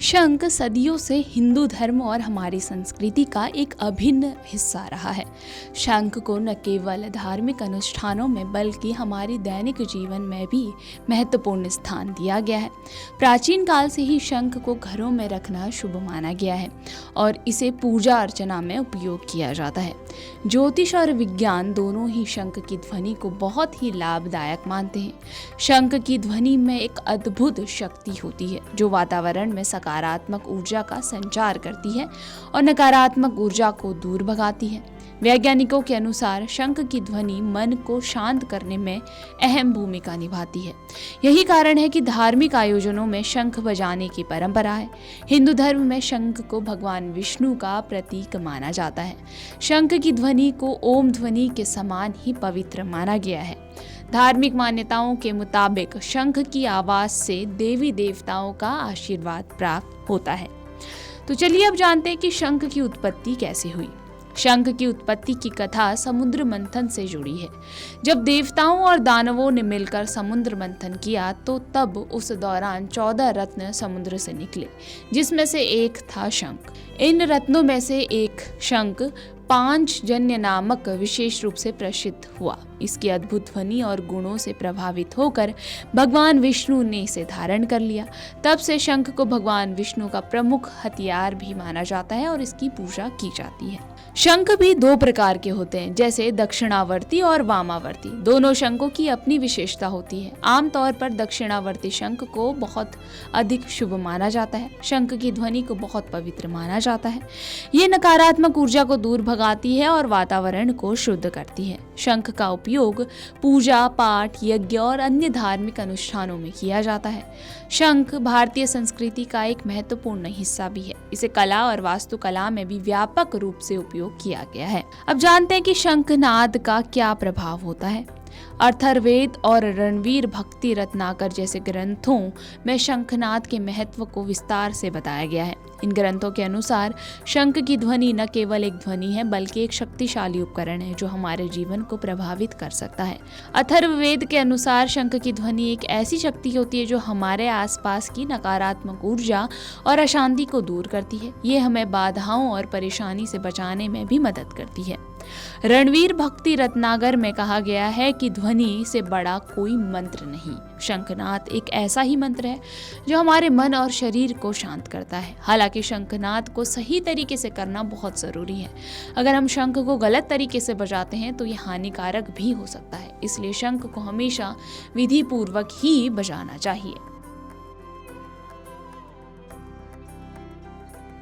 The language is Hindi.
शंख सदियों से हिंदू धर्म और हमारी संस्कृति का एक अभिन्न हिस्सा रहा है। शंख को न केवल धार्मिक अनुष्ठानों में बल्कि हमारी दैनिक जीवन में भी महत्वपूर्ण स्थान दिया गया है। प्राचीन काल से ही शंख को घरों में रखना शुभ माना गया है और इसे पूजा अर्चना में उपयोग किया जाता है। ज्योतिष और विज्ञान दोनों ही शंख की ध्वनि को बहुत ही लाभदायक मानते हैं। शंख की ध्वनि में एक अद्भुत शक्ति होती है जो वातावरण में सकारात्मक ऊर्जा का संचार करती है और नकारात्मक ऊर्जा को दूर भगाती है। वैज्ञानिकों के अनुसार शंख की ध्वनि मन को शांत करने में अहम भूमिका निभाती है। यही कारण है कि धार्मिक आयोजनों में शंख बजाने की परंपरा है। हिंदू धर्म में शंख को भगवान विष्णु का प्रतीक माना जाता है। शंख की ध्वनि को ओम ध्वनि के समान ही पवित्र माना गया है। धार्मिक मान्यताओं के मुताबिक शंख की आवाज से देवी देवताओं का आशीर्वाद प्राप्त होता है। तो चलिए अब जानते हैं कि शंख की उत्पत्ति कैसे हुई। शंख की उत्पत्ति की कथा समुद्र मंथन से जुड़ी है। जब देवताओं और दानवों ने मिलकर समुद्र मंथन किया तो तब उस दौरान 14 रत्न समुद्र से निकले, जिसमें से एक था शंख। इन रत्नों में से एक शंख पांचजन्य नामक विशेष रूप से प्रसिद्ध हुआ। इसकी अद्भुत ध्वनि और गुणों से प्रभावित होकर भगवान विष्णु ने इसे धारण कर लिया। तब से शंख को भगवान विष्णु का प्रमुख हथियार भी माना जाता है और इसकी पूजा की जाती है। शंख भी दो प्रकार के होते हैं, जैसे दक्षिणावर्ती और वामावर्ती। दोनों शंखों की अपनी विशेषता होती है। आमतौर पर दक्षिणावर्ती शंख को बहुत अधिक शुभ माना जाता है। शंख की ध्वनि को बहुत पवित्र माना जाता है। ये नकारात्मक ऊर्जा को दूर भगाती है और वातावरण को शुद्ध करती है। शंख का उपयोग पूजा पाठ, यज्ञ और अन्य धार्मिक अनुष्ठानों में किया जाता है। शंख भारतीय संस्कृति का एक महत्वपूर्ण हिस्सा भी है। इसे कला और वास्तुकला में भी व्यापक रूप से उपयोग किया गया है। अब जानते हैं कि शंखनाद का क्या प्रभाव होता है। अथर्ववेद और रणवीर भक्ति रत्नाकर जैसे ग्रंथों में शंखनाद के महत्व को विस्तार से बताया गया है। इन ग्रंथों के अनुसार शंख की ध्वनि न केवल एक ध्वनि है बल्कि एक शक्तिशाली उपकरण है जो हमारे जीवन को प्रभावित कर सकता है। अथर्ववेद के अनुसार शंख की ध्वनि एक ऐसी शक्ति होती है जो हमारे आसपास की नकारात्मक ऊर्जा और अशांति को दूर करती है। ये हमें बाधाओं और परेशानी से बचाने में भी मदद करती है। रणवीर भक्ति रत्नाकर में कहा गया है कि ध्वनि से बड़ा कोई मंत्र नहीं। शंखनाद एक ऐसा ही मंत्र है जो हमारे मन और शरीर को शांत करता है। हालांकि शंखनाद को सही तरीके से करना बहुत जरूरी है। अगर हम शंख को गलत तरीके से बजाते हैं तो ये हानिकारक भी हो सकता है। इसलिए शंख को हमेशा विधि पूर्वक ही बजाना चाहिए।